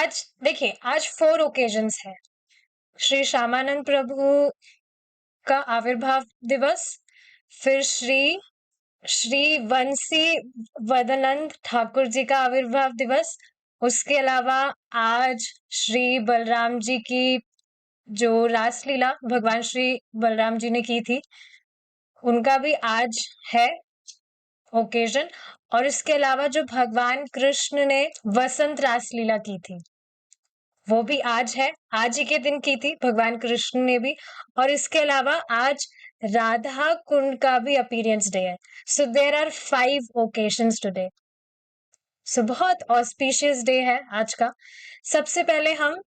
आज देखिए, आज 4 ओकेजन्स हैं। श्री श्यामानंद प्रभु का आविर्भाव दिवस, फिर श्री श्री वंशी वदनंद ठाकुर जी का आविर्भाव दिवस, उसके अलावा आज श्री बलराम जी की जो रासलीला भगवान श्री बलराम जी ने की थी, उनका भी आज है ओकेजन। और इसके अलावा जो भगवान कृष्ण ने वसंत रासलीला की थी, वो भी आज है। आज ही के दिन की थी भगवान कृष्ण ने भी। और इसके अलावा आज राधा कुंड का भी अपीयरेंस डे है। So there are 5 occasions today. So बहुत ऑस्पिशियस डे है आज का। सबसे पहले हम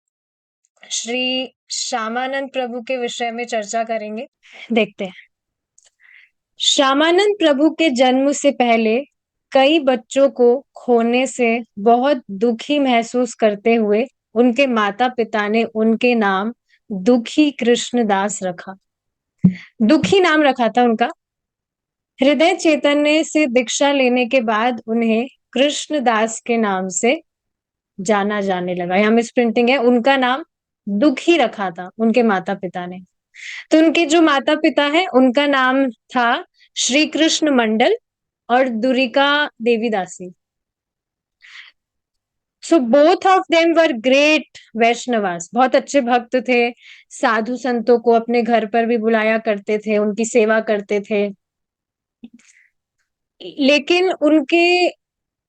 श्री श्यामानंद प्रभु के विषय में चर्चा करेंगे। देखते हैं। श्यामानंद प्रभु के जन्म से पहले कई बच्चों को खोने से बहुत दुखी महसूस करते हुए उनके माता पिता ने उनके नाम दुखी कृष्णदास रखा। दुखी नाम रखा था उनका। हृदय चैतन्य से दीक्षा लेने के बाद उन्हें कृष्णदास के नाम से जाना जाने लगा। यहाँ मिस प्रिंटिंग है, उनका नाम दुखी रखा था उनके माता पिता ने। तो उनके जो माता पिता हैं उनका नाम था श्री कृष्ण मंडल और दुरिका देवी दासी। So both of them were great Vaishnavas, बहुत अच्छे भक्त थे। साधु संतों को अपने घर पर भी बुलाया करते थे, उनकी सेवा करते थे। लेकिन उनके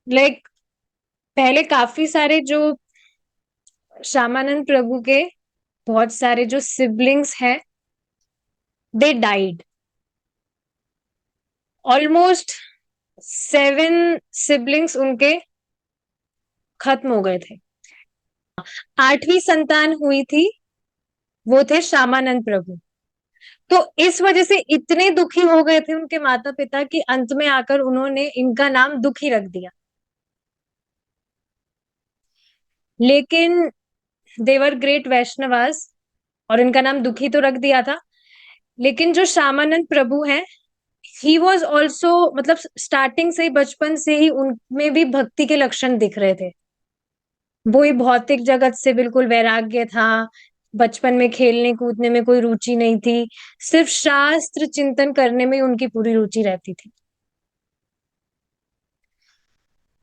लाइक पहले काफी सारे जो श्यामानंद प्रभु के बहुत सारे जो सिबलिंग्स हैं, दे डाइड। ऑलमोस्ट 7 सिबलिंग्स उनके खत्म हो गए थे। 8वीं संतान हुई थी, वो थे श्यामानंद प्रभु। तो इस वजह से इतने दुखी हो गए थे उनके माता पिता कि अंत में आकर उन्होंने इनका नाम दुखी रख दिया। लेकिन देवर ग्रेट वैष्णवास और इनका नाम दुखी तो रख दिया था। लेकिन जो श्यामानंद प्रभु हैं, ही वॉज ऑल्सो, मतलब स्टार्टिंग से ही, बचपन से ही उनमें भी भक्ति के लक्षण दिख रहे थे। वो ही भौतिक जगत से बिल्कुल वैराग्य था। बचपन में खेलने कूदने में कोई रुचि नहीं थी, सिर्फ शास्त्र चिंतन करने में उनकी पूरी रुचि रहती थी।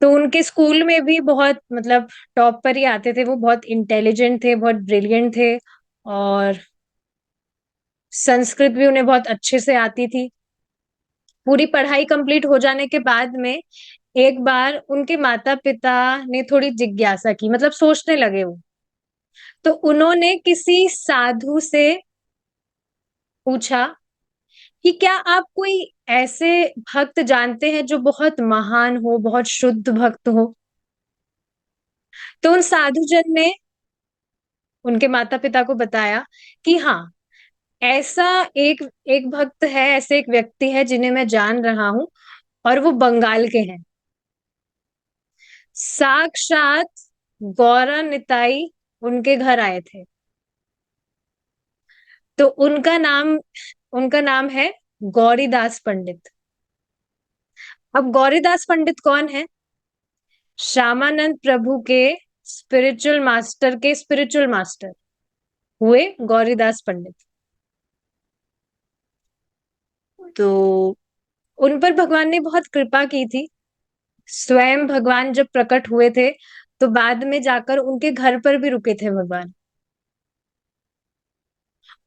तो उनके स्कूल में भी बहुत, मतलब टॉप पर ही आते थे। वो बहुत इंटेलिजेंट थे, बहुत ब्रिलियंट थे। और संस्कृत भी उन्हें बहुत अच्छे से आती थी। पूरी पढ़ाई कंप्लीट हो जाने के बाद में एक बार उनके माता पिता ने थोड़ी जिज्ञासा की, मतलब सोचने लगे वो। तो उन्होंने किसी साधु से पूछा कि क्या आप कोई ऐसे भक्त जानते हैं जो बहुत महान हो, बहुत शुद्ध भक्त हो। तो उन साधुजन ने उनके माता पिता को बताया कि हाँ, ऐसा एक एक भक्त है, ऐसे एक व्यक्ति है जिन्हें मैं जान रहा हूं, और वो बंगाल के हैं। साक्षात गौरा निताई उनके घर आए थे। तो उनका नाम है गौरीदास पंडित। अब गौरीदास पंडित कौन है? श्यामानंद प्रभु के स्पिरिचुअल मास्टर हुए गौरीदास पंडित। तो उन पर भगवान ने बहुत कृपा की थी। स्वयं भगवान जब प्रकट हुए थे तो बाद में जाकर उनके घर पर भी रुके थे भगवान।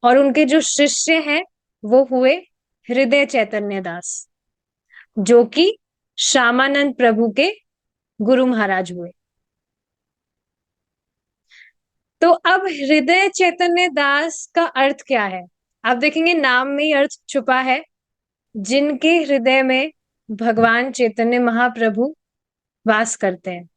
और उनके जो शिष्य हैं वो हुए हृदय चैतन्य दास, जो कि श्यामानंद प्रभु के गुरु महाराज हुए। तो अब हृदय चैतन्य दास का अर्थ क्या है? आप देखेंगे नाम में ही अर्थ छुपा है। जिनके हृदय में भगवान चैतन्य महाप्रभु वास करते हैं।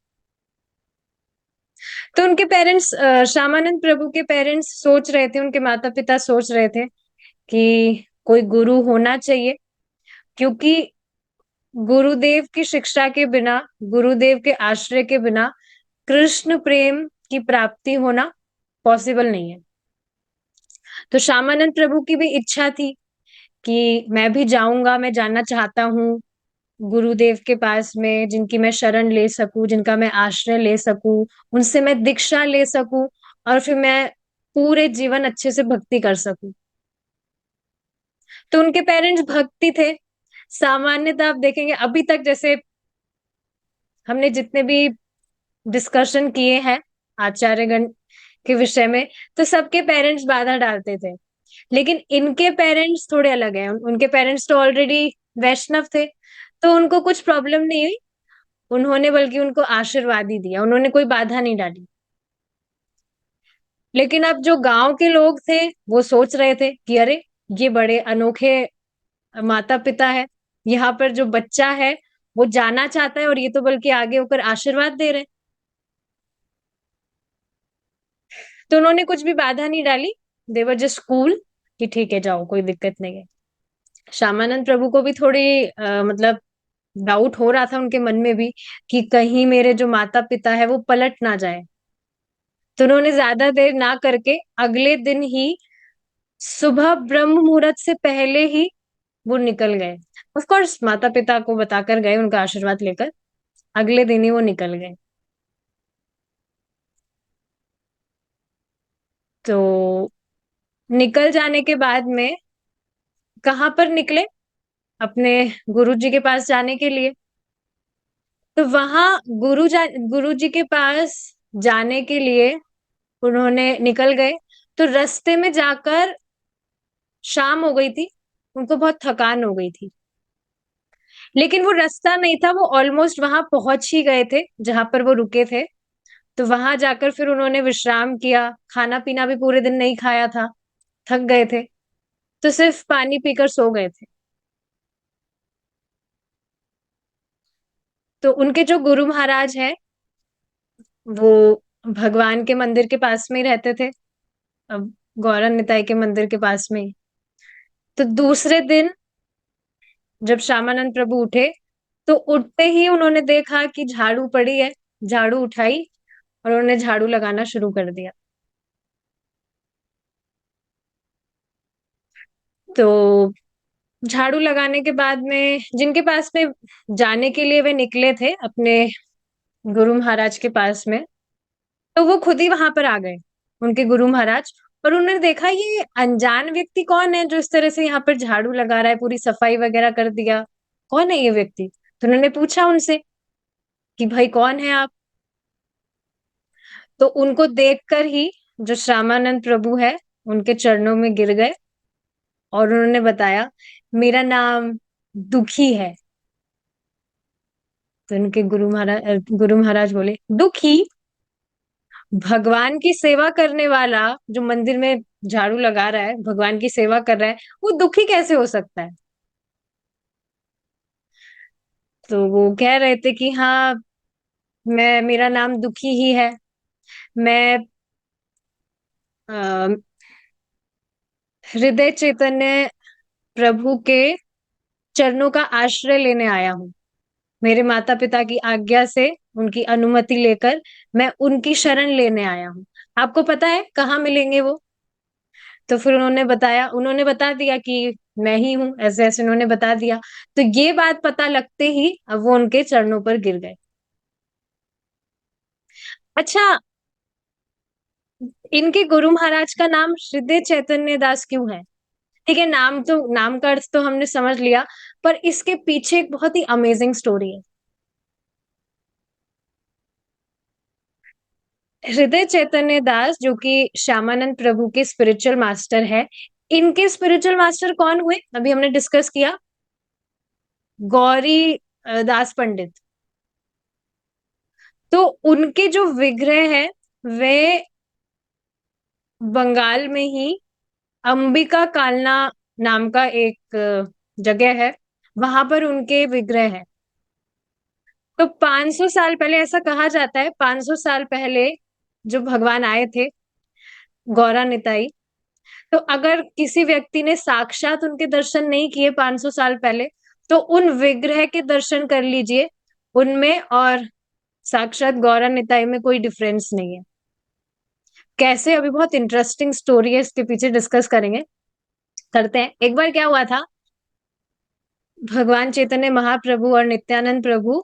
तो उनके पेरेंट्स, श्यामानंद प्रभु के पेरेंट्स सोच रहे थे, उनके माता पिता सोच रहे थे कि कोई गुरु होना चाहिए, क्योंकि गुरुदेव की शिक्षा के बिना, गुरुदेव के आश्रय के बिना कृष्ण प्रेम की प्राप्ति होना पॉसिबल नहीं है। तो श्यामानंद प्रभु की भी इच्छा थी कि मैं भी जाऊंगा, मैं जानना चाहता हूँ गुरुदेव के पास में, जिनकी मैं शरण ले सकूं, जिनका मैं आश्रय ले सकूं, उनसे मैं दीक्षा ले सकूं और फिर मैं पूरे जीवन अच्छे से भक्ति कर सकूं। तो उनके पेरेंट्स भक्ति थे। सामान्यतः आप देखेंगे अभी तक, जैसे हमने जितने भी डिस्कशन किए हैं आचार्यगण के विषय में, तो सबके पेरेंट्स बाधा डालते थे। लेकिन इनके पेरेंट्स थोड़े अलग हैं। उनके पेरेंट्स तो ऑलरेडी वैष्णव थे, तो उनको कुछ प्रॉब्लम नहीं हुई। उन्होंने बल्कि उनको आशीर्वाद ही दिया, उन्होंने कोई बाधा नहीं डाली। लेकिन अब जो गांव के लोग थे वो सोच रहे थे कि अरे, ये बड़े अनोखे माता पिता है, यहाँ पर जो बच्चा है वो जाना चाहता है और ये तो बल्कि आगे होकर आशीर्वाद दे रहे हैं। तो उन्होंने कुछ भी बाधा नहीं डाली। देवर जस्ट कूल कि ठीक है, जाओ, कोई दिक्कत नहीं है। श्यामानंद प्रभु को भी थोड़ी मतलब डाउट हो रहा था उनके मन में भी कि कहीं मेरे जो माता पिता है वो पलट ना जाए। तो उन्होंने ज्यादा देर ना करके अगले दिन ही सुबह ब्रह्म मुहूर्त से पहले ही वो निकल गए। ऑफ कोर्स माता पिता को बताकर गए, उनका आशीर्वाद लेकर। अगले दिन ही वो निकल गए। तो निकल जाने के बाद में कहाँ पर निकले? अपने गुरु जी के पास जाने के लिए। तो वहां गुरु जी के पास जाने के लिए उन्होंने निकल गए। तो रास्ते में जाकर शाम हो गई थी, उनको बहुत थकान हो गई थी। लेकिन वो रास्ता नहीं था, वो ऑलमोस्ट वहां पहुंच ही गए थे जहां पर वो रुके थे। तो वहां जाकर फिर उन्होंने विश्राम किया। खाना पीना भी पूरे दिन नहीं खाया था, थक गए थे। तो सिर्फ पानी पीकर सो गए थे। तो उनके जो गुरु महाराज हैं वो भगवान के मंदिर के पास में ही रहते थे, अब गौरन निताई के मंदिर के पास में ही। तो दूसरे दिन जब श्यामानंद प्रभु उठे, तो उठते ही उन्होंने देखा कि झाड़ू पड़ी है। झाड़ू उठाई और उन्होंने झाड़ू लगाना शुरू कर दिया। तो झाड़ू लगाने के बाद में जिनके पास में जाने के लिए वे निकले थे, अपने गुरु महाराज के पास में, तो वो खुद ही वहां पर आ गए, उनके गुरु महाराज। और उन्होंने देखा ये अनजान व्यक्ति कौन है जो इस तरह से यहाँ पर झाड़ू लगा रहा है, पूरी सफाई वगैरह कर दिया। कौन है ये व्यक्ति? तो उन्होंने पूछा उनसे कि भाई कौन है आप? तो उनको देखकर ही जो श्यामानंद प्रभु है उनके चरणों में गिर गए और उन्होंने बताया, मेरा नाम दुखी है। तो उनके गुरु महाराज बोले, दुखी? भगवान की सेवा करने वाला जो मंदिर में झाड़ू लगा रहा है, भगवान की सेवा कर रहा है, वो दुखी कैसे हो सकता है? तो वो कह रहे थे कि हाँ, मेरा नाम दुखी ही है। मैं अ, हृदय चैतन्य प्रभु के चरणों का आश्रय लेने आया हूँ। मेरे माता पिता की आज्ञा से, उनकी अनुमति लेकर मैं उनकी शरण लेने आया हूँ। आपको पता है कहाँ मिलेंगे वो? तो फिर उन्होंने बता दिया कि मैं ही हूँ, ऐसे ऐसे उन्होंने बता दिया। तो ये बात पता लगते ही अब वो उनके चरणों पर गिर गए। अच्छा, इनके गुरु महाराज का नाम हृदय चैतन्य दास क्यों है? ठीक है, नाम का अर्थ तो हमने समझ लिया, पर इसके पीछे एक बहुत ही अमेजिंग स्टोरी है। हृदय चैतन्य दास जो कि श्यामानंद प्रभु के स्पिरिचुअल मास्टर है, इनके स्पिरिचुअल मास्टर कौन हुए अभी हमने डिस्कस किया? गौरी दास पंडित। तो उनके जो विग्रह है वे बंगाल में ही अंबिका कालना नाम का एक जगह है, वहां पर उनके विग्रह है। तो 500 साल पहले, ऐसा कहा जाता है 500 साल पहले जो भगवान आए थे, गौरा निताई, तो अगर किसी व्यक्ति ने साक्षात उनके दर्शन नहीं किए 500 साल पहले, तो उन विग्रह के दर्शन कर लीजिए। उनमें और साक्षात गौरा निताई में कोई डिफरेंस नहीं है। कैसे? अभी बहुत इंटरेस्टिंग स्टोरी है इसके पीछे, डिस्कस करेंगे, करते हैं। एक बार क्या हुआ था, भगवान चैतन्य महाप्रभु और नित्यानंद प्रभु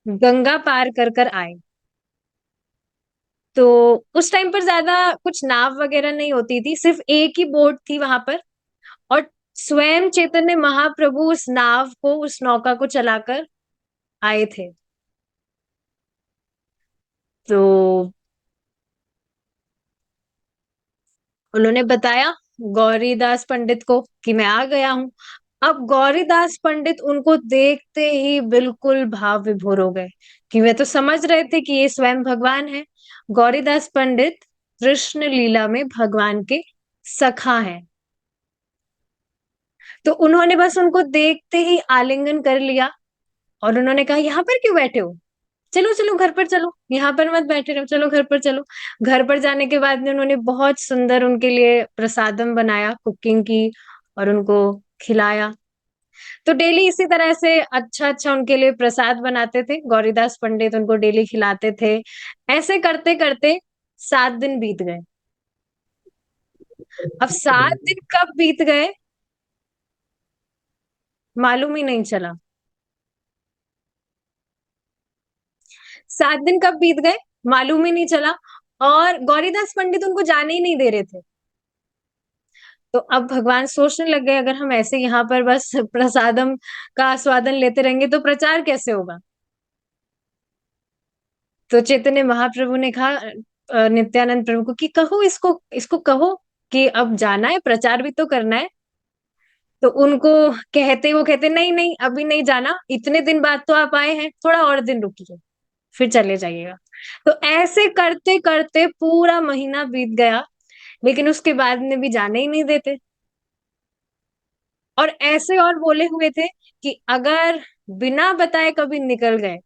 गंगा पार कर कर आए। तो उस टाइम पर ज्यादा कुछ नाव वगैरह नहीं होती थी, सिर्फ एक ही बोट थी वहां पर। और स्वयं चैतन्य महाप्रभु उस नाव को, उस नौका को चलाकर आए थे। तो उन्होंने बताया गौरीदास पंडित को कि मैं आ गया हूँ। अब गौरीदास पंडित उनको देखते ही बिल्कुल भाव विभोर हो गए, कि वे तो समझ रहे थे कि ये स्वयं भगवान है। गौरीदास पंडित कृष्ण लीला में भगवान के सखा हैं। तो उन्होंने बस उनको देखते ही आलिंगन कर लिया, और उन्होंने कहा यहाँ पर क्यों बैठे हो, चलो चलो घर पर चलो, यहाँ पर मत बैठे रहो, चलो घर पर चलो। घर पर जाने के बाद में उन्होंने बहुत सुंदर उनके लिए प्रसादम बनाया, कुकिंग की, और उनको खिलाया। तो डेली इसी तरह से अच्छा अच्छा उनके लिए प्रसाद बनाते थे गौरीदास पंडित, उनको डेली खिलाते थे। ऐसे करते करते 7 दिन बीत गए। अब 7 दिन कब बीत गए मालूम ही नहीं चला। 7 दिन कब बीत गए मालूम ही नहीं चला। और गौरीदास पंडित उनको जाने ही नहीं दे रहे थे। तो अब भगवान सोचने लग गए, अगर हम ऐसे यहाँ पर बस प्रसादम का आस्वादन लेते रहेंगे तो प्रचार कैसे होगा। तो चैतन्य महाप्रभु ने कहा नित्यानंद प्रभु को कि कहो इसको, इसको कहो कि अब जाना है, प्रचार भी तो करना है। तो उनको कहते, वो कहते नहीं नहीं अभी नहीं जाना, इतने दिन बाद तो आप आए हैं, थोड़ा और दिन रुकिए फिर चले जाइएगा। तो ऐसे करते करते पूरा महीना बीत गया, लेकिन उसके बाद में भी जाने ही नहीं देते। और ऐसे और बोले हुए थे कि अगर बिना बताए कभी निकल गए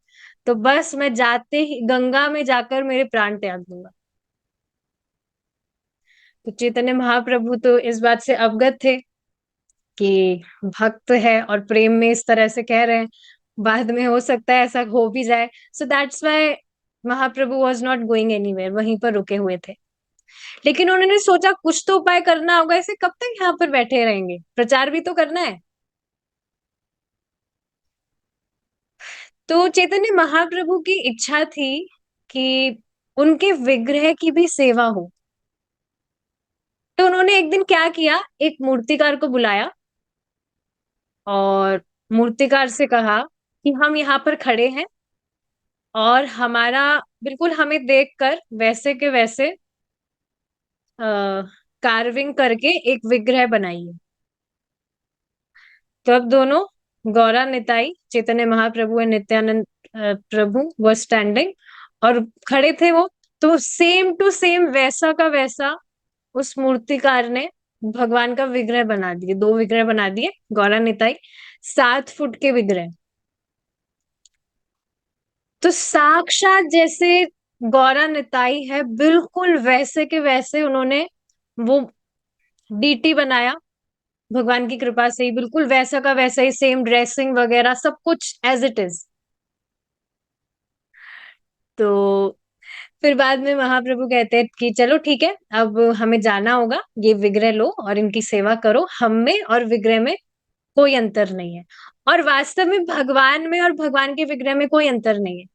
तो बस मैं जाते ही गंगा में जाकर मेरे प्राण त्याग दूंगा। तो चैतन्य महाप्रभु तो इस बात से अवगत थे कि भक्त है और प्रेम में इस तरह से कह रहे हैं, बाद में हो सकता है ऐसा हो भी जाए। So that's why Mahaprabhu was not going anywhere, वहीं पर रुके हुए थे। लेकिन उन्होंने सोचा कुछ तो उपाय करना होगा, ऐसे कब तक यहाँ पर बैठे रहेंगे, प्रचार भी तो करना है। तो चैतन्य महाप्रभु की इच्छा थी कि उनके विग्रह की भी सेवा हो। तो उन्होंने एक दिन क्या किया, एक मूर्तिकार को बुलाया और मूर्तिकार से कहा कि हम यहाँ पर खड़े हैं, और हमारा बिल्कुल हमें देखकर वैसे के वैसे कार्विंग करके एक विग्रह बनाइए। तो अब दोनों, गौरा निताई, चैतन्य महाप्रभु एंड नित्यानंद प्रभु वो स्टैंडिंग और खड़े थे वो। तो सेम टू सेम वैसा का वैसा उस मूर्तिकार ने भगवान का विग्रह बना दिए, 2 विग्रह बना दिए, गौरा निताई, 7 फुट के विग्रह। तो साक्षात जैसे गौरा निताई है बिल्कुल वैसे के वैसे उन्होंने वो डीटी बनाया, भगवान की कृपा से ही बिल्कुल वैसा का वैसा ही, सेम ड्रेसिंग वगैरह सब कुछ एज इट इज। तो फिर बाद में महाप्रभु कहते हैं कि चलो ठीक है, अब हमें जाना होगा, ये विग्रह लो और इनकी सेवा करो, हम में और विग्रह में कोई अंतर नहीं है। और वास्तव में भगवान में और भगवान के विग्रह में कोई अंतर नहीं है।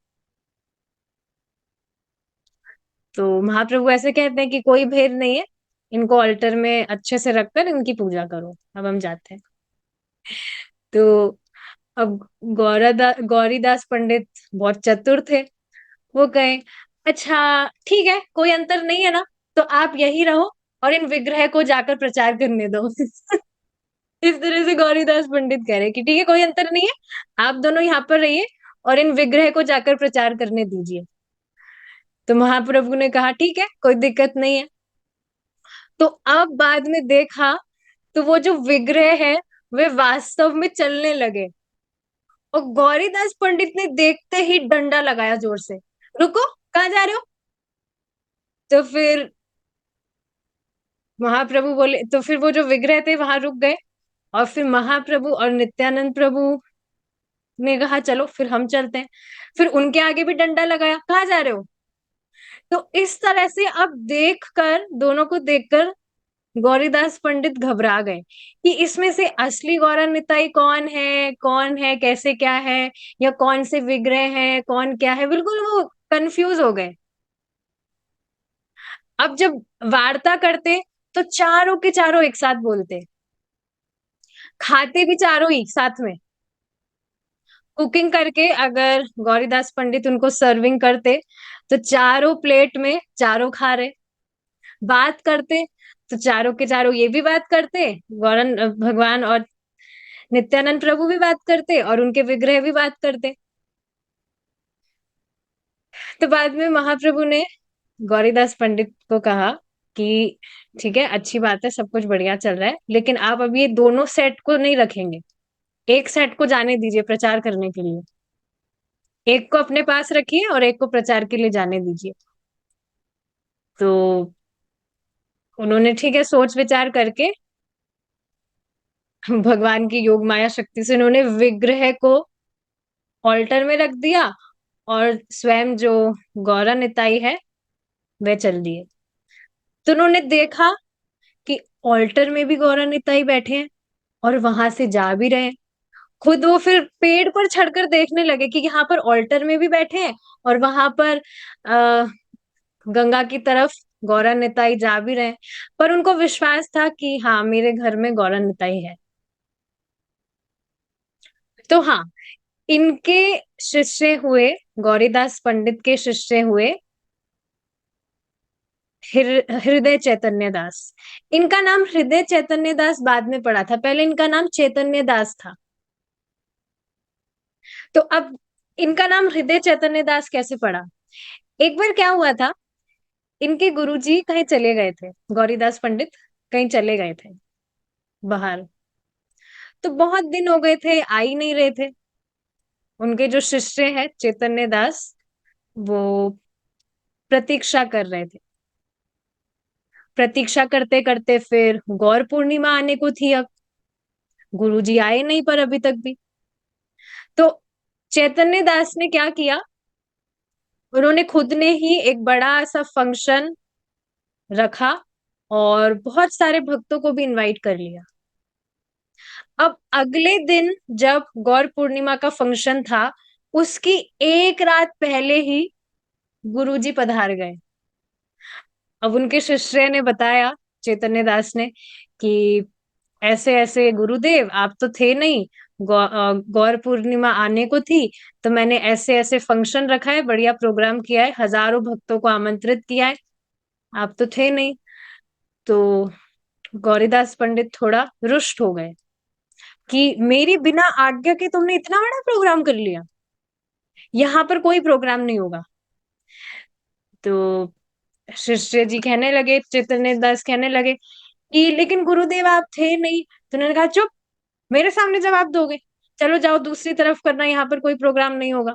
तो महाप्रभु ऐसे कहते हैं कि कोई भेद नहीं है, इनको अल्टर में अच्छे से रखकर इनकी पूजा करो, अब हम जाते हैं। तो अब गौरीदास पंडित बहुत चतुर थे, वो कहे अच्छा ठीक है, कोई अंतर नहीं है ना, तो आप यही रहो और इन विग्रह को जाकर प्रचार करने दो। इस तरह से गौरीदास पंडित कह रहे कि ठीक है कोई अंतर नहीं है, आप दोनों यहाँ पर रहिए और इन विग्रह को जाकर प्रचार करने दीजिए। तो महाप्रभु ने कहा ठीक है कोई दिक्कत नहीं है। तो अब बाद में देखा तो वो जो विग्रह है वे वास्तव में चलने लगे। और गौरीदास पंडित ने देखते ही डंडा लगाया जोर से, रुको कहाँ जा रहे हो। तो फिर महाप्रभु बोले, तो फिर वो जो विग्रह थे वहां रुक गए। और फिर महाप्रभु और नित्यानंद प्रभु ने कहा चलो फिर हम चलते हैं। फिर उनके आगे भी डंडा लगाया, कहाँ जा रहे हो। तो इस तरह से अब देखकर, दोनों को देखकर गौरीदास पंडित घबरा गए कि इसमें से असली गौरा निताई कौन है, कैसे क्या है, या कौन से विग्रह हैं, कौन क्या है, बिल्कुल वो कंफ्यूज हो गए। अब जब वार्ता करते तो चारों के चारों एक साथ बोलते, खाते भी चारों ही साथ में। कुकिंग करके अगर गौरीदास पंडित उनको सर्विंग करते तो चारों प्लेट में चारों खा रहे। बात करते तो चारों के चारों ये भी बात करते, गौरन भगवान और नित्यानंद प्रभु भी बात करते और उनके विग्रह भी बात करते। तो बाद में महाप्रभु ने गौरीदास पंडित को कहा कि ठीक है, अच्छी बात है, सब कुछ बढ़िया चल रहा है, लेकिन आप अभी ये दोनों सेट को नहीं रखेंगे, एक सेट को जाने दीजिए प्रचार करने के लिए। एक को अपने पास रखिए और एक को प्रचार के लिए जाने दीजिए। तो उन्होंने ठीक है सोच विचार करके भगवान की योग माया शक्ति से उन्होंने विग्रह को ऑल्टर में रख दिया और स्वयं जो गौरा निताई है वह चल दिए। तो उन्होंने देखा कि ऑल्टर में भी गौरा निताई बैठे हैं और वहां से जा भी रहे हैं। खुद वो फिर पेड़ पर चढ़कर देखने लगे कि यहाँ पर ऑल्टर में भी बैठे हैं और वहां पर आ, गंगा की तरफ गौरा निताई जा भी रहे हैं। पर उनको विश्वास था कि हाँ, मेरे घर में गौरा निताई है। तो हाँ, इनके शिष्य हुए, गौरीदास पंडित के शिष्य हुए हृदय चैतन्य दास। इनका नाम हृदय चैतन्य दास बाद में पड़ा था, पहले इनका नाम चैतन्य दास था। तो अब इनका नाम हृदय चैतन्य दास कैसे पड़ा? एक बार क्या हुआ था, इनके गुरुजी कहीं चले गए थे, गौरीदास पंडित कहीं चले गए थे बाहर। तो बहुत दिन हो गए थे, आ ही नहीं रहे थे। उनके जो शिष्य हैं चैतन्य दास, वो प्रतीक्षा कर रहे थे। प्रतीक्षा करते करते फिर गौर पूर्णिमा आने को थी। अब गुरुजी आए नहीं पर अभी तक भी। तो चैतन्य दास ने क्या किया, उन्होंने खुद ने ही एक बड़ा सा फंक्शन रखा और बहुत सारे भक्तों को भी इनवाइट कर लिया। अब अगले दिन जब गौर पूर्णिमा का फंक्शन था, उसकी एक रात पहले ही गुरुजी पधार गए। अब उनके शिष्य ने बताया चैतन्य दास ने कि ऐसे ऐसे गुरुदेव, आप तो थे नहीं, गौर पूर्णिमा आने को थी, तो मैंने ऐसे ऐसे फंक्शन रखा है, बढ़िया प्रोग्राम किया है, हजारों भक्तों को आमंत्रित किया है, आप तो थे नहीं। तो गौरीदास पंडित थोड़ा रुष्ट हो गए कि मेरी बिना आज्ञा के तुमने इतना बड़ा प्रोग्राम कर लिया, यहाँ पर कोई प्रोग्राम नहीं होगा। तो शिष्य जी कहने लगे, चैतन्य दास कहने लगे कि लेकिन गुरुदेव आप थे नहीं। तो उन्होंने कहा चुप, मेरे सामने जवाब दोगे? चलो जाओ दूसरी तरफ करना, यहाँ पर कोई प्रोग्राम नहीं होगा।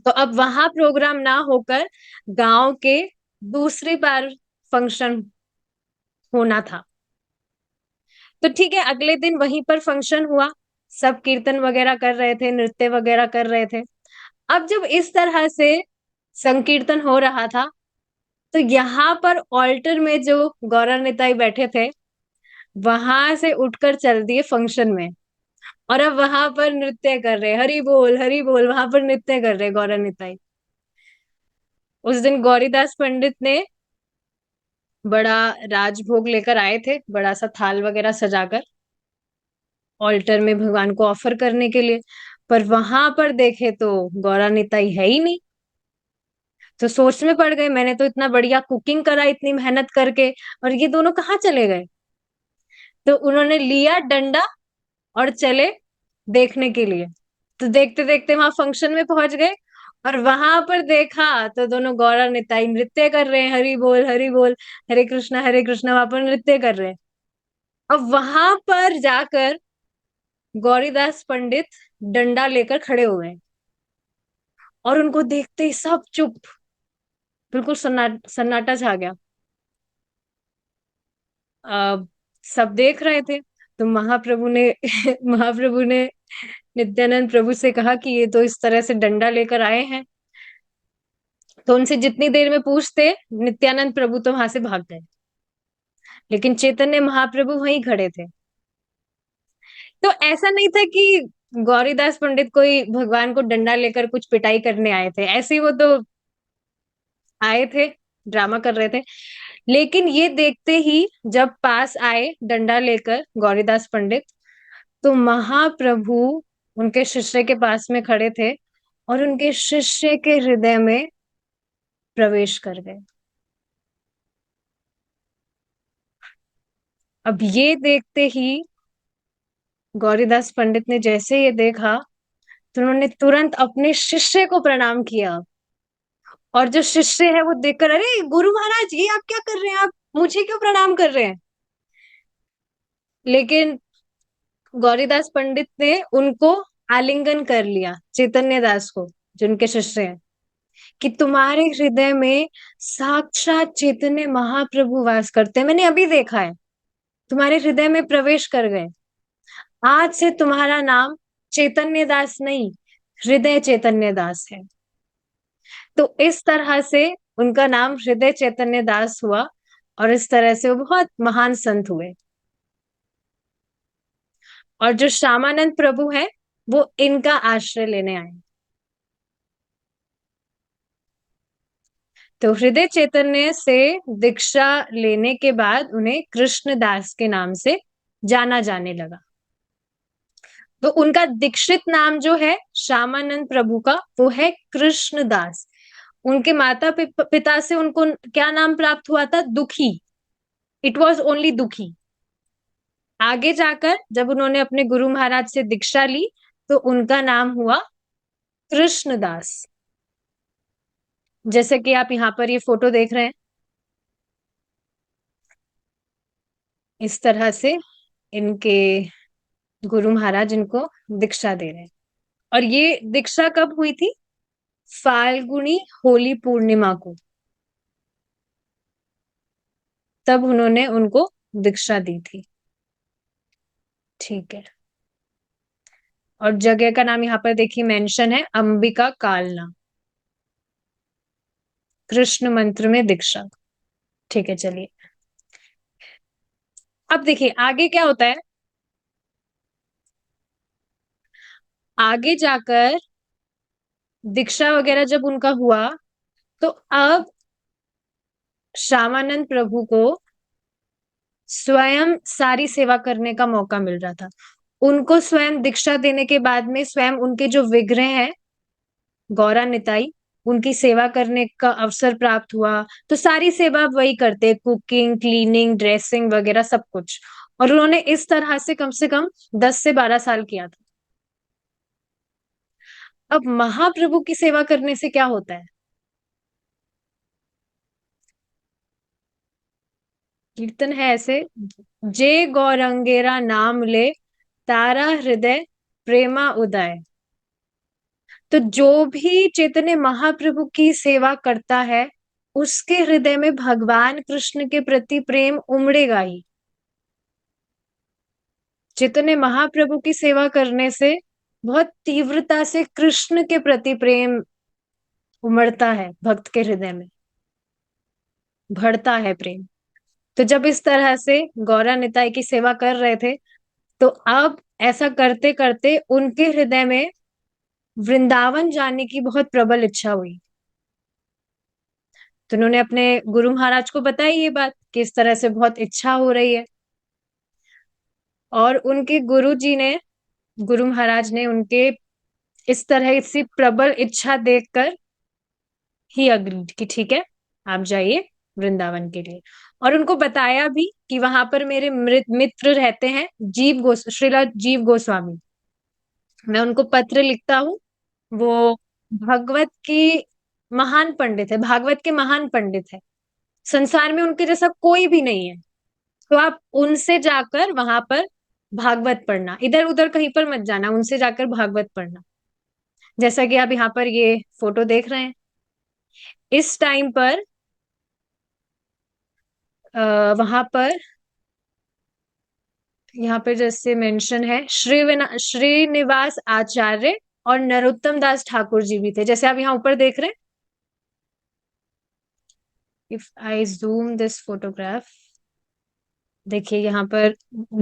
तो अब वहां प्रोग्राम ना होकर गांव के दूसरी बार फंक्शन होना था। तो ठीक है, अगले दिन वहीं पर फंक्शन हुआ, सब कीर्तन वगैरह कर रहे थे, नृत्य वगैरह कर रहे थे। अब जब इस तरह से संकीर्तन हो रहा था, तो यहाँ पर ऑल्टर में जो गौरा निताई बैठे थे, वहां से उठकर चल दिए फंक्शन में और अब वहां पर नृत्य कर रहे, हरि बोल, वहां पर नृत्य कर रहे गौरा निताई। उस दिन गौरीदास पंडित ने बड़ा राजभोग लेकर आए थे, बड़ा सा थाल वगैरह सजाकर ऑल्टर में भगवान को ऑफर करने के लिए। पर वहां पर देखे तो गौरा निताई है ही नहीं। तो सोच में पड़ गए, मैंने तो इतना बढ़िया कुकिंग करा इतनी मेहनत करके, और ये दोनों कहाँ चले गए? तो उन्होंने लिया डंडा और चले देखने के लिए। तो देखते देखते वहां फंक्शन में पहुंच गए और वहां पर देखा तो दोनों गौरा निताई नृत्य कर रहे हैं, हरि बोल, हरे कृष्णा वहां पर नृत्य कर रहे हैं। अब वहां पर जाकर गौरीदास पंडित डंडा लेकर खड़े हो गए और उनको देखते ही सब चुप, बिल्कुल सन्नाटा छा गया। अब सब देख रहे थे। तो महाप्रभु ने महाप्रभु ने नित्यानंद प्रभु से कहा कि ये तो इस तरह से डंडा लेकर आए हैं। तो उनसे जितनी देर में पूछते, नित्यानंद प्रभु तो वहां से भाग गए। लेकिन चैतन्य महाप्रभु वहीं खड़े थे। तो ऐसा नहीं था कि गौरीदास पंडित कोई भगवान को डंडा लेकर कुछ पिटाई करने आए थे, ऐसे ही वो तो आए थे, ड्रामा कर रहे थे। लेकिन ये देखते ही जब पास आए डंडा लेकर गौरीदास पंडित, तो महाप्रभु उनके शिष्य के पास में खड़े थे और उनके शिष्य के हृदय में प्रवेश कर गए। अब ये देखते ही गौरीदास पंडित ने जैसे ये देखा, तो उन्होंने तुरंत अपने शिष्य को प्रणाम किया। और जो शिष्य है वो देखकर, अरे गुरु महाराज ये आप क्या कर रहे हैं, आप मुझे क्यों प्रणाम कर रहे हैं? लेकिन गौरीदास पंडित ने उनको आलिंगन कर लिया, चैतन्य दास को, जो उनके शिष्य हैं, कि तुम्हारे हृदय में साक्षात चैतन्य महाप्रभु वास करते हैं, मैंने अभी देखा है, तुम्हारे हृदय में प्रवेश कर गए। आज से तुम्हारा नाम चैतन्य दास नहीं, हृदय चैतन्य दास है। तो इस तरह से उनका नाम हृदय चैतन्य दास हुआ और इस तरह से वो बहुत महान संत हुए। और जो श्यामानंद प्रभु है वो इनका आश्रय लेने आए। तो हृदय चैतन्य से दीक्षा लेने के बाद उन्हें कृष्णदास के नाम से जाना जाने लगा। तो उनका दीक्षित नाम जो है श्यामानंद प्रभु का, वो है कृष्णदास। उनके माता पिता से उनको क्या नाम प्राप्त हुआ था? दुखी। इट वॉज ओनली दुखी। आगे जाकर जब उन्होंने अपने गुरु महाराज से दीक्षा ली तो उनका नाम हुआ कृष्णदास। जैसे कि आप यहाँ पर ये फोटो देख रहे हैं, इस तरह से इनके गुरु महाराज इनको दीक्षा दे रहे हैं। और ये दीक्षा कब हुई थी? फाल्गुनी होली पूर्णिमा को, तब उन्होंने उनको दीक्षा दी थी। ठीक है। और जगह का नाम यहाँ पर देखिए मेंशन है, अंबिका कालना, कृष्ण मंत्र में दीक्षा। ठीक है, चलिए अब देखिए आगे क्या होता है। आगे जाकर दीक्षा वगैरह जब उनका हुआ तो अब श्यामानंद प्रभु को स्वयं सारी सेवा करने का मौका मिल रहा था। उनको स्वयं दीक्षा देने के बाद में स्वयं उनके जो विग्रह हैं गौरा निताई, उनकी सेवा करने का अवसर प्राप्त हुआ। तो सारी सेवा अब वही करते, कुकिंग, क्लीनिंग, ड्रेसिंग वगैरह सब कुछ। और उन्होंने इस तरह से कम 10 से 12 साल किया था। अब महाप्रभु की सेवा करने से क्या होता है? कीर्तन है ऐसे, जे गौरंगेरा नाम ले, तारा हृदय प्रेमा उदय। तो जो भी चैतन्य महाप्रभु की सेवा करता है उसके हृदय में भगवान कृष्ण के प्रति प्रेम उमड़ेगा ही। चैतन्य महाप्रभु की सेवा करने से बहुत तीव्रता से कृष्ण के प्रति प्रेम उमड़ता है, भक्त के हृदय में बढ़ता है प्रेम। तो जब इस तरह से गौरा निताई की सेवा कर रहे थे तो अब ऐसा करते करते उनके हृदय में वृंदावन जाने की बहुत प्रबल इच्छा हुई। तो उन्होंने अपने गुरु महाराज को बताई ये बात कि इस तरह से बहुत इच्छा हो रही है। और उनके गुरु जी ने, गुरु महाराज ने उनके इस तरह से प्रबल इच्छा देखकर ही अग्रीड कि ठीक है आप जाइए वृंदावन के लिए। और उनको बताया भी कि वहां पर मेरे मित्र रहते हैं, श्रीला जीव गोस्वामी, मैं उनको पत्र लिखता हूँ। वो भगवत की महान पंडित है, भागवत के महान पंडित है, संसार में उनके जैसा कोई भी नहीं है। तो आप उनसे जाकर वहां पर भागवत पढ़ना, इधर उधर कहीं पर मत जाना, उनसे जाकर भागवत पढ़ना। जैसा कि आप यहाँ पर ये फोटो देख रहे हैं, इस टाइम पर वहां पर यहाँ पे जैसे मेंशन है श्रीनिवास आचार्य और नरोत्तम दास ठाकुर जी भी थे, जैसे आप यहाँ ऊपर देख रहे हैं। If I zoom this photograph, देखिए यहाँ पर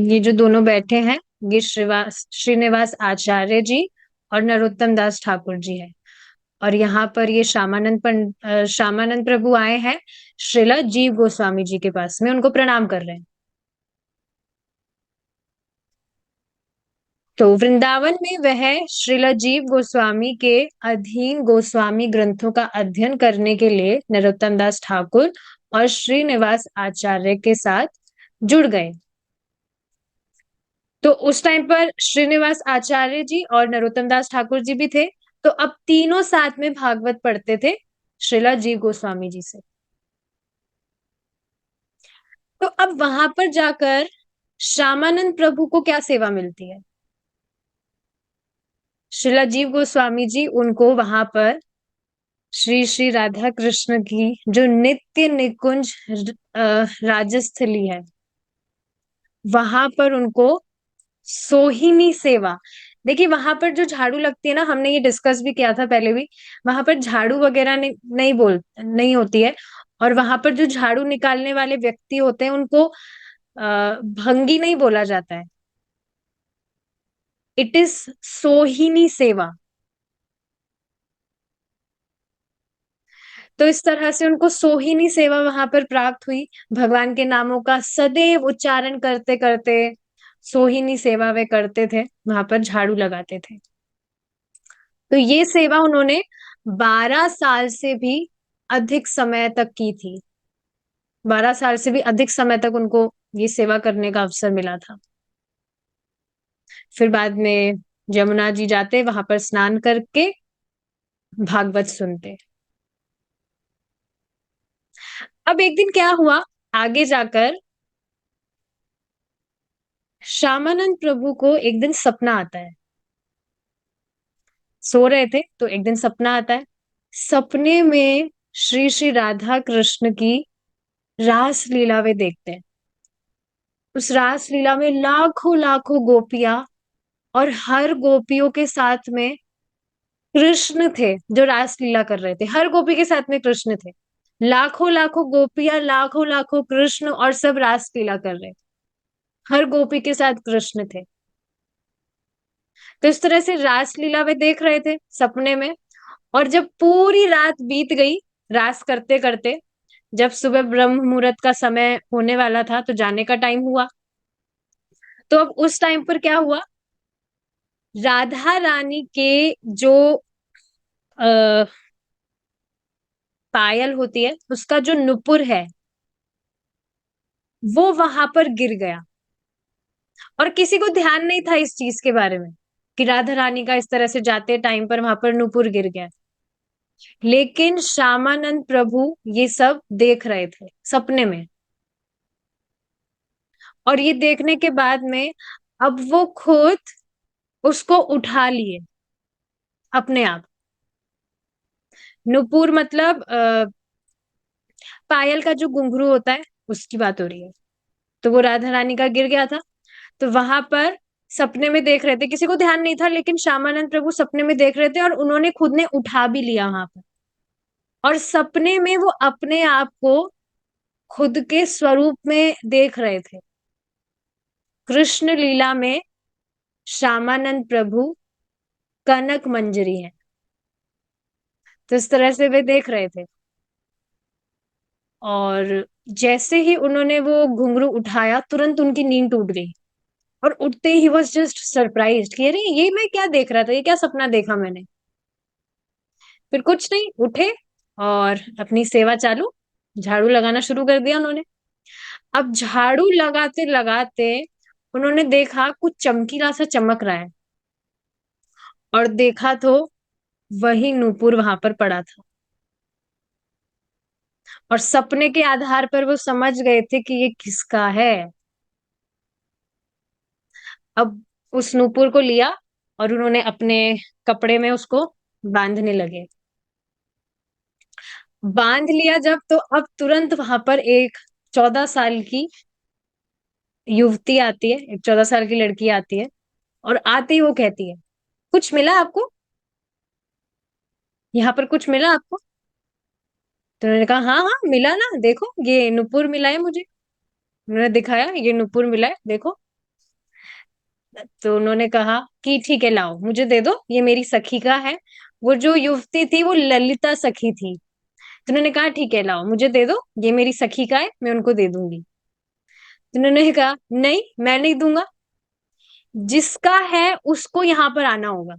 ये जो दोनों बैठे हैं, ये श्रीनिवास आचार्य जी और नरोत्तम दास ठाकुर जी है। और यहाँ पर ये श्यामानंद प्रभु आए हैं श्रीला जीव गोस्वामी जी के पास में, उनको प्रणाम कर रहे हैं। तो वृंदावन में वह श्रीला जीव गोस्वामी के अधीन गोस्वामी ग्रंथों का अध्ययन करने के लिए नरोत्तम दास ठाकुर और श्रीनिवास आचार्य के साथ जुड़ गए। तो उस टाइम पर श्रीनिवास आचार्य जी और नरोत्तम दास ठाकुर जी भी थे। तो अब तीनों साथ में भागवत पढ़ते थे श्रीला जीव गोस्वामी जी से। तो अब वहां पर जाकर श्यामानंद प्रभु को क्या सेवा मिलती है? श्रीला जीव गोस्वामी जी उनको वहां पर श्री श्री राधा कृष्ण की जो नित्य निकुंज राजस्थली है, वहां पर उनको सोहिनी सेवा। देखिए वहां पर जो झाड़ू लगती है ना, हमने ये डिस्कस भी किया था पहले भी, वहां पर झाड़ू वगैरह नहीं होती है। और वहां पर जो झाड़ू निकालने वाले व्यक्ति होते हैं उनको भंगी नहीं बोला जाता है, इट इज सोहिनी सेवा। तो इस तरह से उनको सोहिनी सेवा वहां पर प्राप्त हुई। भगवान के नामों का सदैव उच्चारण करते करते सोहिनी सेवा वे करते थे, वहां पर झाड़ू लगाते थे। तो ये सेवा उन्होंने 12 साल से भी अधिक समय तक की थी। 12 साल से भी अधिक समय तक उनको ये सेवा करने का अवसर मिला था। फिर बाद में यमुना जी जाते, वहां पर स्नान करके भागवत सुनते। अब एक दिन क्या हुआ, आगे जाकर श्यामानंद प्रभु को एक दिन सपना आता है। सो रहे थे तो एक दिन सपना आता है। सपने में श्री श्री राधा कृष्ण की रास लीला वे देखते हैं। उस रास लीला में लाखों लाखों गोपियां, और हर गोपियों के साथ में कृष्ण थे जो रास लीला कर रहे थे। हर गोपी के साथ में कृष्ण थे। लाखों लाखों गोपियां, लाखों लाखों कृष्ण, और सब रास लीला कर रहे। हर गोपी के साथ कृष्ण थे। तो इस तरह से रास लीला वे देख रहे थे सपने में। और जब पूरी रात बीत गई रास करते करते, जब सुबह ब्रह्म मुहूर्त का समय होने वाला था तो जाने का टाइम हुआ। तो अब उस टाइम पर क्या हुआ, राधा रानी के जो आ, पायल होती है उसका जो नुपुर है वो वहां पर गिर गया। और किसी को ध्यान नहीं था इस चीज के बारे में कि राधा रानी का इस तरह से जाते टाइम पर वहां पर नुपुर गिर गया। लेकिन श्यामानंद प्रभु ये सब देख रहे थे सपने में। और ये देखने के बाद में अब वो खुद उसको उठा लिए अपने आप। नुपुर मतलब पायल का जो घुंघरू होता है उसकी बात हो रही है। तो वो राधा रानी का गिर गया था। तो वहां पर सपने में देख रहे थे, किसी को ध्यान नहीं था, लेकिन श्यामानंद प्रभु सपने में देख रहे थे और उन्होंने खुद ने उठा भी लिया वहां पर। और सपने में वो अपने आप को खुद के स्वरूप में देख रहे थे। कृष्ण लीला में श्यामानंद प्रभु कनक मंजरी है। तो इस तरह से वे देख रहे थे। और जैसे ही उन्होंने वो घुंघरू उठाया तुरंत उनकी नींद टूट गई। और उठते ही वॉज जस्ट सरप्राइज कि अरे ये मैं क्या देख रहा था, ये क्या सपना देखा मैंने। फिर कुछ नहीं, उठे और अपनी सेवा चालू, झाड़ू लगाना शुरू कर दिया उन्होंने। अब झाड़ू लगाते लगाते उन्होंने देखा कुछ चमकीला सा चमक रहा है। और देखा तो वही नूपुर वहां पर पड़ा था। और सपने के आधार पर वो समझ गए थे कि ये किसका है। अब उस नूपुर को लिया और उन्होंने अपने कपड़े में उसको बांधने लगे। बांध लिया जब, तो अब तुरंत वहां पर एक 14 साल की युवती आती है, एक 14 साल की लड़की आती है। और आते ही वो कहती है, कुछ मिला आपको, यहाँ पर कुछ मिला आपको? तो उन्होंने कहा हाँ हाँ मिला ना, देखो ये नुपुर मिला है मुझे। उन्होंने दिखाया, ये नुपुर मिला है, देखो। तो उन्होंने कहा कि ठीक है, लाओ मुझे दे दो, ये मेरी सखी का है। वो जो युवती थी वो ललिता सखी थी। तो उन्होंने कहा ठीक है, लाओ मुझे दे दो, ये मेरी सखी का है, मैं उनको दे दूंगी। तो उन्होंने कहा नहीं, मैं नहीं दूंगा, जिसका है उसको यहाँ पर आना होगा।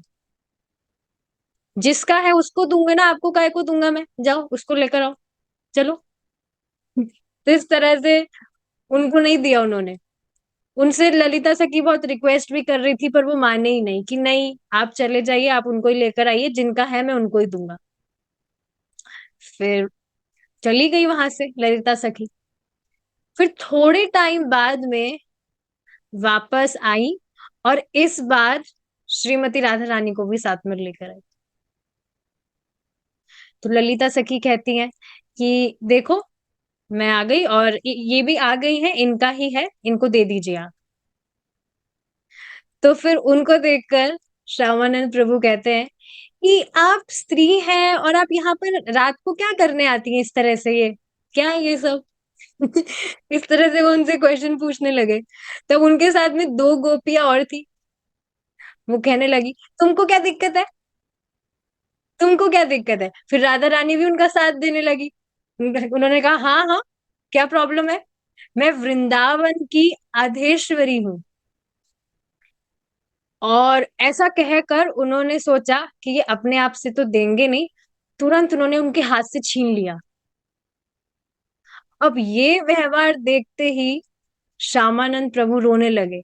जिसका है उसको दूंगा ना, आपको काहे को दूंगा मैं, जाओ उसको लेकर आओ, चलो। तो इस तरह से उनको नहीं दिया उन्होंने। उनसे ललिता सखी बहुत रिक्वेस्ट भी कर रही थी, पर वो माने ही नहीं कि नहीं, आप चले जाइए, आप उनको ही लेकर आइए, जिनका है मैं उनको ही दूंगा। फिर चली गई वहां से ललिता सखी। फिर थोड़े टाइम बाद में वापस आई, और इस बार श्रीमती राधा रानी को भी साथ में लेकर आई। तो ललिता सखी कहती है कि देखो, मैं आ गई, और ये भी आ गई है, इनका ही है, इनको दे दीजिए आप। तो फिर उनको देखकर श्यामानंद प्रभु कहते हैं कि आप स्त्री हैं और आप यहाँ पर रात को क्या करने आती हैं इस तरह से, ये क्या है ये सब। इस तरह से वो उनसे क्वेश्चन पूछने लगे। तब उनके साथ में दो गोपियां और थी। वो कहने लगी तुमको क्या दिक्कत है, तुमको क्या दिक्कत है। फिर राधा रानी भी उनका साथ देने लगी। उन्होंने कहा हाँ हाँ, क्या प्रॉब्लम है, मैं वृंदावन की आधेश्वरी हूँ। और ऐसा कहकर उन्होंने सोचा कि ये अपने आप से तो देंगे नहीं, तुरंत उन्होंने उनके हाथ से छीन लिया। अब ये व्यवहार देखते ही श्यामानंद प्रभु रोने लगे,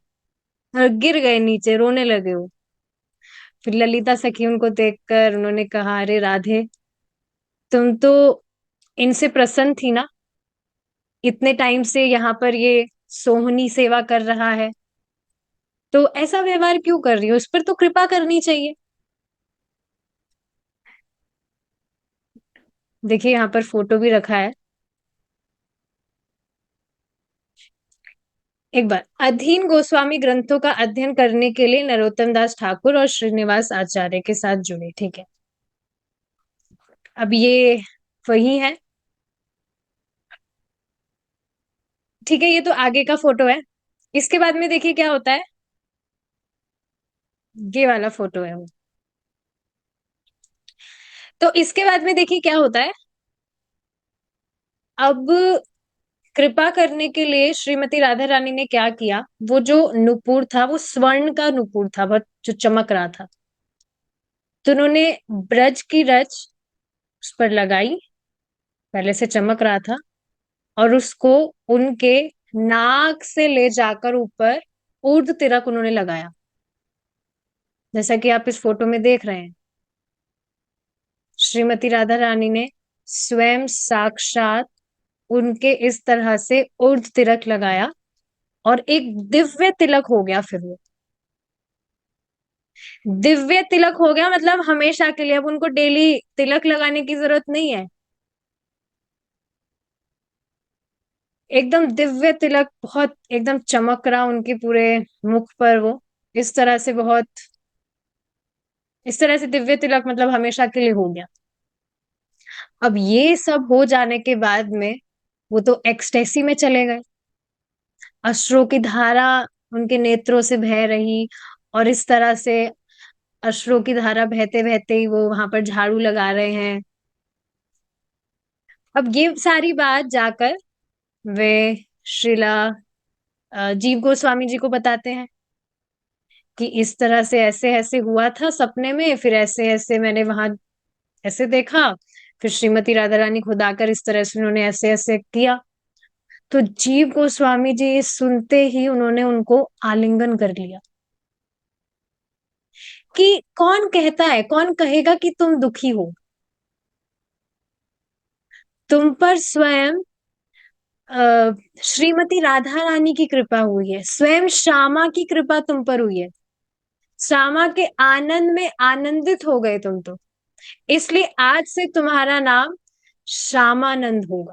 और गिर गए नीचे, रोने लगे वो। फिर ललिता सखी उनको देखकर उन्होंने कहा अरे राधे, तुम तो इनसे प्रसन्न थी ना, इतने टाइम से यहाँ पर ये सोहनी सेवा कर रहा है, तो ऐसा व्यवहार क्यों कर रही हो, इस पर तो कृपा करनी चाहिए। देखिए यहाँ पर फोटो भी रखा है। एक बार अधीन गोस्वामी ग्रंथों का अध्ययन करने के लिए नरोत्तम दास ठाकुर और श्रीनिवास आचार्य के साथ जुड़े, ठीक है। अब ये वही है, ठीक है, ये तो आगे का फोटो है। इसके बाद में देखिए क्या होता है, ये वाला फोटो है वो। तो इसके बाद में देखिए क्या होता है। अब कृपा करने के लिए श्रीमती राधा रानी ने क्या किया, वो जो नुपुर था वो स्वर्ण का नुपुर था, बहुत जो चमक रहा था। तो उन्होंने ब्रज की रच उस पर लगाई, पहले से चमक रहा था, और उसको उनके नाक से ले जाकर ऊपर ऊर्ध्व तिलक उन्होंने लगाया, जैसा कि आप इस फोटो में देख रहे हैं। श्रीमती राधा रानी ने स्वयं साक्षात उनके इस तरह से ऊर्ध्व तिलक लगाया, और एक दिव्य तिलक हो गया फिर वो। दिव्य तिलक हो गया मतलब हमेशा के लिए, अब उनको डेली तिलक लगाने की जरूरत नहीं है। एकदम दिव्य तिलक, बहुत एकदम चमक रहा उनके पूरे मुख पर वो, इस तरह से बहुत, इस तरह से दिव्य तिलक मतलब हमेशा के लिए हो गया। अब ये सब हो जाने के बाद में वो तो एक्सटेसी में चले गए। अश्रु की धारा उनके नेत्रों से बह रही, और इस तरह से अश्रु की धारा बहते बहते ही वो वहां पर झाड़ू लगा रहे हैं। अब ये सारी बात जाकर वे श्रीला जीव गोस्वामी जी को बताते हैं कि इस तरह से ऐसे ऐसे हुआ था सपने में, फिर ऐसे ऐसे मैंने वहां ऐसे देखा, फिर श्रीमती राधा रानी खुद आकर इस तरह से उन्होंने ऐसे ऐसे किया। तो जीव गोस्वामी जी सुनते ही उन्होंने उनको आलिंगन कर लिया कि कौन कहता है, कौन कहेगा कि तुम दुखी हो, तुम पर स्वयं श्रीमती राधा रानी की कृपा हुई है, स्वयं श्यामा की कृपा तुम पर हुई है, श्यामा के आनंद में आनंदित हो गए तुम तो, इसलिए आज से तुम्हारा नाम श्यामानंद होगा।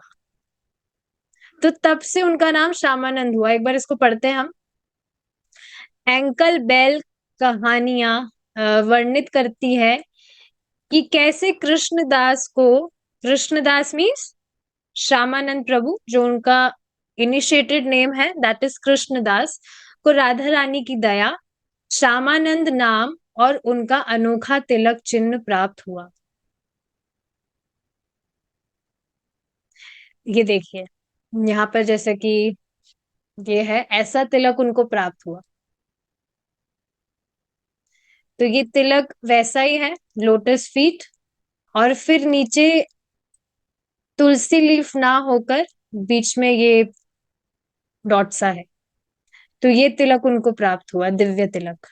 तो तब से उनका नाम श्यामानंद हुआ। एक बार इसको पढ़ते हैं हम। एंकल बेल कहानियां वर्णित करती है कि कैसे कृष्णदास को, कृष्णदास मीन्स श्यामानंद प्रभु, जो उनका इनिशिएटेड नेम है दैट इज कृष्णदास, को राधा रानी की दया, श्यामानंद नाम और उनका अनोखा तिलक चिन्ह प्राप्त हुआ। ये देखिए, यहाँ पर जैसे कि ये है, ऐसा तिलक उनको प्राप्त हुआ। तो ये तिलक वैसा ही है, लोटस फीट, और फिर नीचे तुलसी लीफ ना होकर बीच में ये डॉट सा है। तो ये तिलक उनको प्राप्त हुआ, दिव्य तिलक।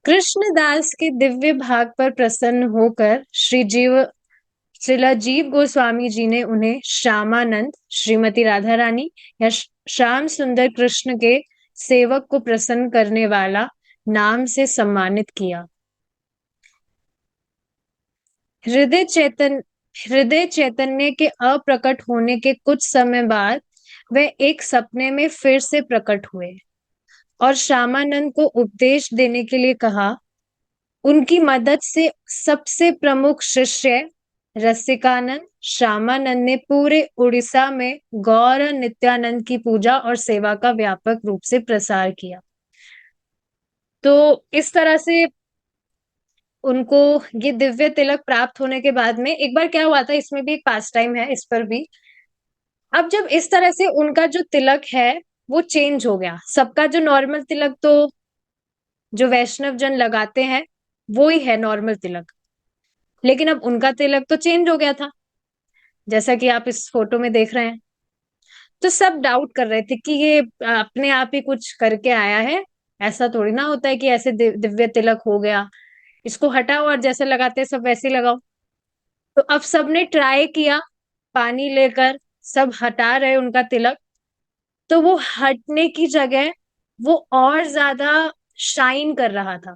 कृष्णदास के दिव्य भाग पर प्रसन्न होकर श्रीला जीव गोस्वामी जी ने उन्हें श्यामानंद, श्रीमती राधा रानी या श्याम सुंदर कृष्ण के सेवक को प्रसन्न करने वाला नाम से सम्मानित किया। हृदय चैतन हृदय चैतन्य के अप्रकट होने के कुछ समय बाद वे एक सपने में फिर से प्रकट हुए और श्यामानंद को उपदेश देने के लिए कहा। उनकी मदद से सबसे प्रमुख शिष्य रसिकानंद श्यामानंद ने पूरे उड़ीसा में गौर नित्यानंद की पूजा और सेवा का व्यापक रूप से प्रसार किया। तो इस तरह से उनको ये दिव्य तिलक प्राप्त होने के बाद में एक बार क्या हुआ था, इसमें भी एक पास टाइम है इस पर भी। अब जब इस तरह से उनका जो तिलक है वो चेंज हो गया, सबका जो नॉर्मल तिलक तो जो वैष्णव जन लगाते हैं वो ही है नॉर्मल तिलक, लेकिन अब उनका तिलक तो चेंज हो गया था, जैसा कि आप इस फोटो में देख रहे हैं। तो सब डाउट कर रहे थे कि ये अपने आप ही कुछ करके आया है, ऐसा थोड़ी ना होता है कि ऐसे दिव्य तिलक हो गया, इसको हटाओ और जैसे लगाते हैं सब वैसे ही लगाओ। तो अब सबने ट्राई किया, पानी लेकर सब हटा रहे उनका तिलक, तो वो हटने की जगह वो और ज्यादा शाइन कर रहा था।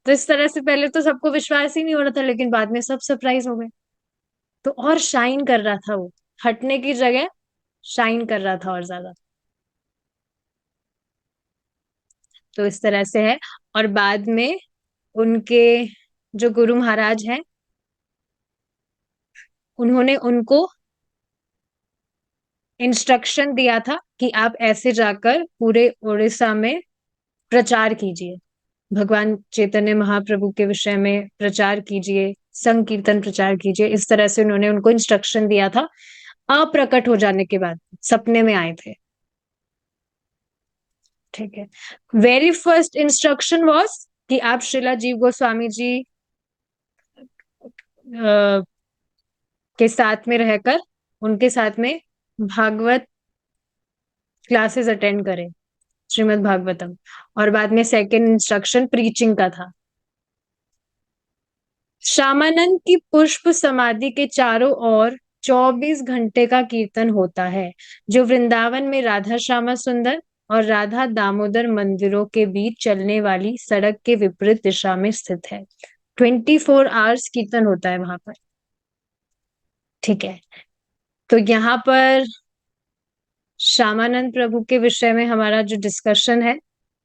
तो इस तरह से पहले तो सबको विश्वास ही नहीं हो रहा था, लेकिन बाद में सब सरप्राइज हो गए। तो और शाइन कर रहा था वो, हटने की जगह शाइन कर रहा था और ज्यादा। तो इस तरह से है। और बाद में उनके जो गुरु महाराज हैं, उन्होंने उनको इंस्ट्रक्शन दिया था कि आप ऐसे जाकर पूरे उड़ीसा में प्रचार कीजिए, भगवान चैतन्य महाप्रभु के विषय में प्रचार कीजिए, संकीर्तन प्रचार कीजिए। इस तरह से उन्होंने उनको इंस्ट्रक्शन दिया था, अप्रकट हो जाने के बाद सपने में आए थे। ठीक है। वेरी फर्स्ट इंस्ट्रक्शन वॉज कि आप श्रीला जीव गोस्वामी जी के साथ में रहकर उनके साथ में भागवत क्लासेस अटेंड करें, श्रीमद् भागवतम। और बाद में सेकंड इंस्ट्रक्शन प्रीचिंग का था। श्यामानंद की पुष्प समाधि के चारों ओर 24 घंटे का कीर्तन होता है, जो वृंदावन में राधा श्यामा सुंदर और राधा दामोदर मंदिरों के बीच चलने वाली सड़क के विपरीत दिशा में स्थित है। 24 आवर्स कीर्तन होता है वहां पर। ठीक है। तो यहाँ पर श्यामानंद प्रभु के विषय में हमारा जो डिस्कशन है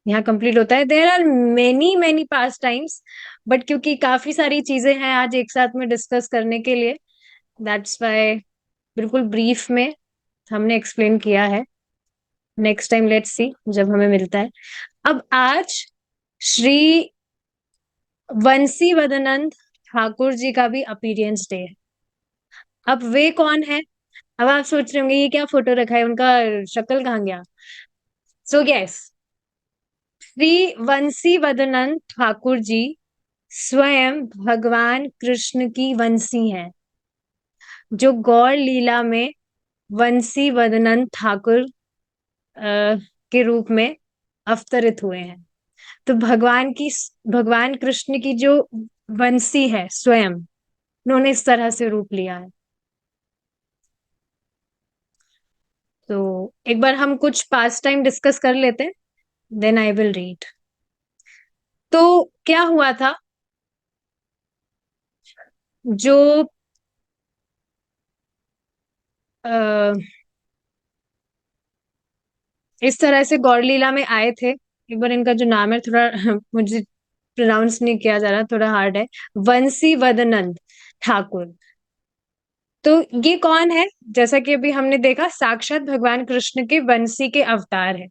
यहाँ कंप्लीट होता है। There are many many pass times, but क्योंकि काफी सारी चीजें हैं आज एक साथ में डिस्कस करने के लिए, दैट्स वाई बिल्कुल ब्रीफ में हमने एक्सप्लेन किया है। नेक्स्ट टाइम लेट्स सी जब हमें मिलता है। अब आज श्री वंशी वदनंद ठाकुर जी का भी अपीयरेंस डे है। अब वे कौन है? अब आप सोच रहे होंगे ये क्या फोटो रखा है, उनका शक्ल कहाँ गया? सो यस, श्री वंशी वदनंद ठाकुर जी स्वयं भगवान कृष्ण की वंशी हैं, जो गौर लीला में वंशी वदनंद ठाकुर के रूप में अवतरित हुए हैं। तो भगवान कृष्ण की जो वंशी है स्वयं, उन्होंने इस तरह से रूप लिया है। तो एक बार हम कुछ पास टाइम डिस्कस कर लेते हैं, देन आई विल रीड। तो क्या हुआ था, जो आ, इस तरह से गौर लीला में आए थे, एक बार इनका जो नाम है थोड़ा मुझे प्रोनाउंस नहीं किया जा रहा, थोड़ा हार्ड है। वंशी वदनंद ठाकुर। तो ये कौन है? जैसा कि अभी हमने देखा, साक्षात भगवान कृष्ण के वंशी के अवतार है।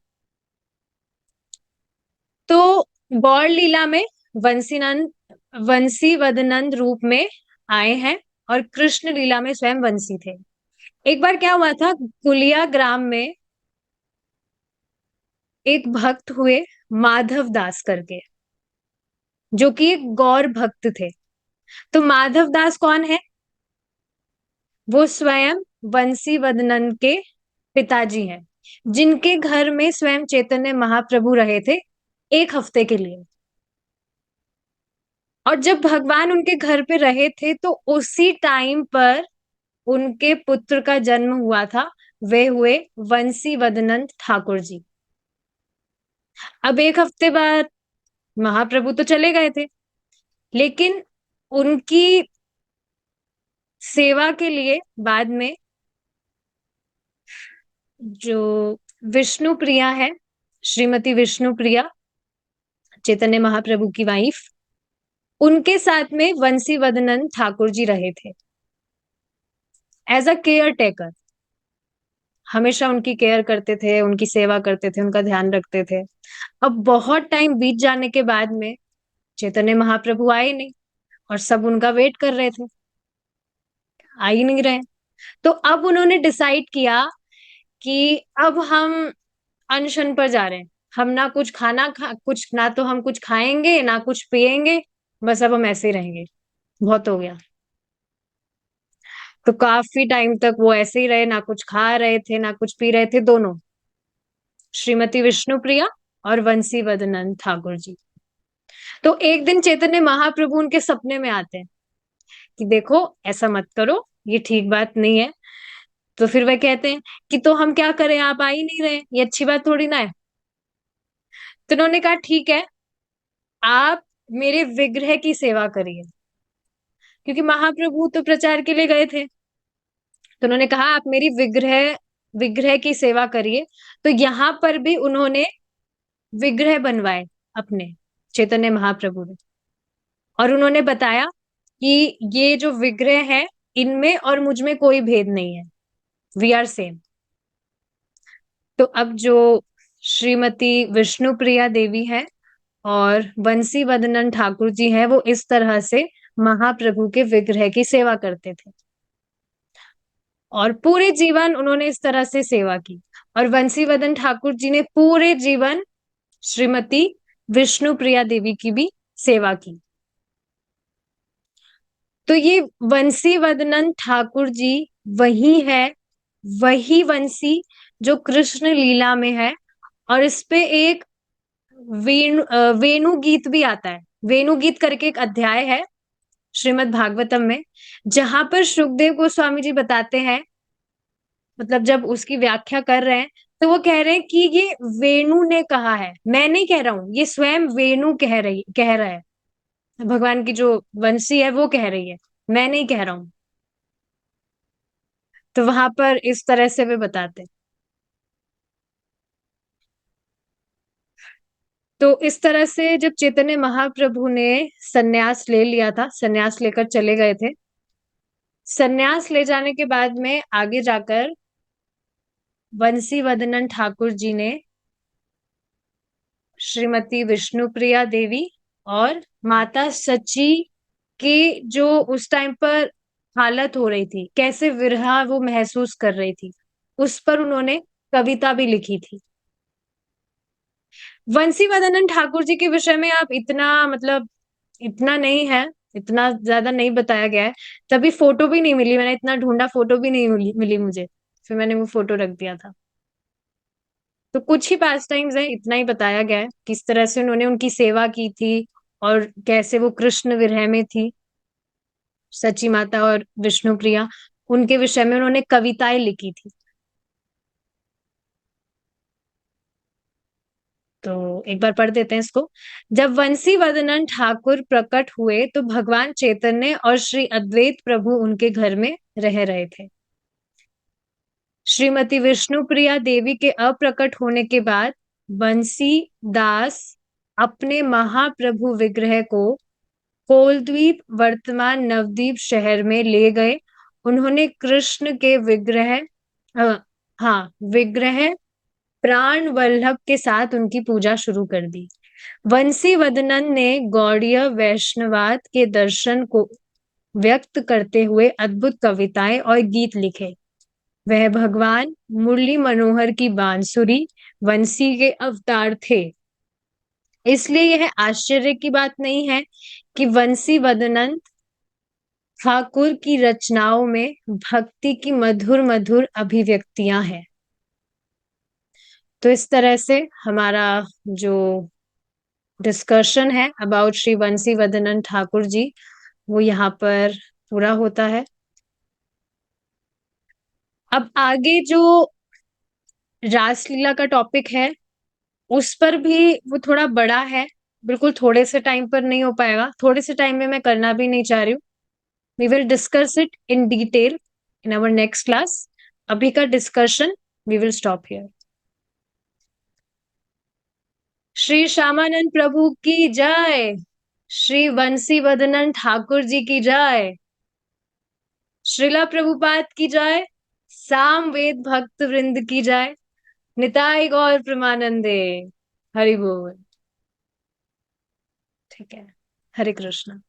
तो गौर लीला में वंशीनंद, वंशी वदनंद रूप में आए हैं, और कृष्ण लीला में स्वयं वंशी थे। एक बार क्या हुआ था, कुलिया ग्राम में एक भक्त हुए, माधव दास करके, जो कि एक गौर भक्त थे। तो माधव दास कौन है? वो स्वयं बंसी वदनंद के पिताजी हैं, जिनके घर में स्वयं चैतन्य महाप्रभु रहे थे 1 हफ्ते के लिए। और जब भगवान उनके घर पे रहे थे, तो उसी टाइम पर उनके पुत्र का जन्म हुआ था। वे हुए वंशी वदनंद ठाकुर जी। अब 1 हफ्ते बाद महाप्रभु तो चले गए थे, लेकिन उनकी सेवा के लिए बाद में जो विष्णु प्रिया है, श्रीमती विष्णु प्रिया, चैतन्य महाप्रभु की वाइफ, उनके साथ में वंशी वदनंद ठाकुर जी रहे थे एज अ केयर टेकर। हमेशा उनकी केयर करते थे, उनकी सेवा करते थे, उनका ध्यान रखते थे। अब बहुत टाइम बीत जाने के बाद में चैतन्य महाप्रभु आए नहीं, और सब उनका वेट कर रहे थे, आ ही नहीं रहे। तो अब उन्होंने डिसाइड किया कि अब हम अनशन पर जा रहे हैं। हम ना कुछ कुछ ना तो हम कुछ खाएंगे ना कुछ पिएंगे, बस अब हम ऐसे ही रहेंगे, बहुत हो गया। तो काफी टाइम तक वो ऐसे ही रहे, ना कुछ खा रहे थे ना कुछ पी रहे थे, दोनों, श्रीमती विष्णुप्रिया और वंशी वदनंद ठाकुर जी। तो एक दिन चैतन्य महाप्रभु उनके सपने में आते हैं कि देखो ऐसा मत करो, ये ठीक बात नहीं है। तो फिर वह कहते हैं कि तो हम क्या करें, आप आ ही नहीं रहे, ये अच्छी बात थोड़ी ना है। तो उन्होंने कहा ठीक है, आप मेरे विग्रह की सेवा करिए, क्योंकि महाप्रभु तो प्रचार के लिए गए थे। तो उन्होंने कहा आप मेरी विग्रह विग्रह की सेवा करिए। तो यहाँ पर भी उन्होंने विग्रह बनवाए अपने, चैतन्य महाप्रभु ने। और उन्होंने बताया कि ये जो विग्रह है, इनमें और मुझ में कोई भेद नहीं है, वी आर सेम। तो अब जो श्रीमती विष्णुप्रिया देवी है और बंसी वदनन ठाकुर जी हैं, वो इस तरह से महाप्रभु के विग्रह की सेवा करते थे, और पूरे जीवन उन्होंने इस तरह से सेवा की। और बंसीवदन ठाकुर जी ने पूरे जीवन श्रीमती विष्णुप्रिया देवी की भी सेवा की। तो ये वंशी वदनन ठाकुर जी वही है, वही वंशी जो कृष्ण लीला में है। और इस पे एक वेणु गीत भी आता है। वेणु गीत करके एक अध्याय है श्रीमद् भागवतम में, जहां पर सुखदेव गोस्वामी जी बताते हैं, मतलब जब उसकी व्याख्या कर रहे हैं, तो वो कह रहे हैं कि ये वेणु ने कहा है, मैं नहीं कह रहा हूं, ये स्वयं वेणु कह रहा है। भगवान की जो वंशी है वो कह रही है, मैं नहीं कह रहा हूं। तो वहां पर इस तरह से वे बताते हैं। तो इस तरह से जब चैतन्य महाप्रभु ने सन्यास ले लिया था, सन्यास लेकर चले गए थे, सन्यास ले जाने के बाद में आगे जाकर बंसी वदनन ठाकुर जी ने श्रीमती विष्णुप्रिया देवी और माता सची की जो उस टाइम पर हालत हो रही थी, कैसे विरहा वो महसूस कर रही थी, उस पर उन्होंने कविता भी लिखी थी। वंशी वदनन ठाकुर जी के विषय में आप इतना, मतलब इतना नहीं है, इतना ज्यादा नहीं बताया गया है। तभी फोटो भी नहीं मिली, मैंने इतना ढूंढा, फोटो भी नहीं मिली मुझे, फिर मैंने वो फोटो रख दिया था। तो कुछ ही पास टाइम्स है, इतना ही बताया गया है किस तरह से उन्होंने उनकी सेवा की थी, और कैसे वो कृष्ण विरह में थी, सची माता और विष्णु प्रिया, उनके विषय में उन्होंने कविताएं लिखी थी। तो एक बार पढ़ देते हैं इसको। जब वंशी वदनन ठाकुर प्रकट हुए, तो भगवान चैतन्य और श्री अद्वैत प्रभु उनके घर में रह रहे थे। श्रीमती विष्णुप्रिया देवी के अप्रकट होने के बाद बंसी दास अपने महाप्रभु विग्रह को कोलद्वीप वर्तमान नवद्वीप शहर में ले गए। उन्होंने कृष्ण के विग्रह हाँ विग्रह प्राण वल्लभ के साथ उनकी पूजा शुरू कर दी। वंशीवदनन ने गौड़ीय वैष्णवाद के दर्शन को व्यक्त करते हुए अद्भुत कविताएं और गीत लिखे। वह भगवान मुरली मनोहर की बांसुरी वंशी के अवतार थे। इसलिए यह आश्चर्य की बात नहीं है कि वंशीवदनन ठाकुर की रचनाओं में भक्ति की मधुर मधुर अभिव्यक्तियां हैं। तो इस तरह से हमारा जो डिस्कशन है अबाउट श्री वंशीवदनन ठाकुर जी वो यहाँ पर पूरा होता है। अब आगे जो रासलीला का टॉपिक है उस पर भी वो थोड़ा बड़ा है, बिल्कुल थोड़े से टाइम पर नहीं हो पाएगा, थोड़े से टाइम में मैं करना भी नहीं चाह रही हूँ। We will discuss it in detail in our next class. अभी का discussion we will stop here. Shri Shyamanand Prabhu की जय, श्री वंशीवदनन ठाकुर जी की जय, श्रीला प्रभुपाद की जय, साम वेद भक्त वृंद की जय, निताई गौर प्रेमानंदे। हरि बोल। ठीक है, हरे कृष्ण।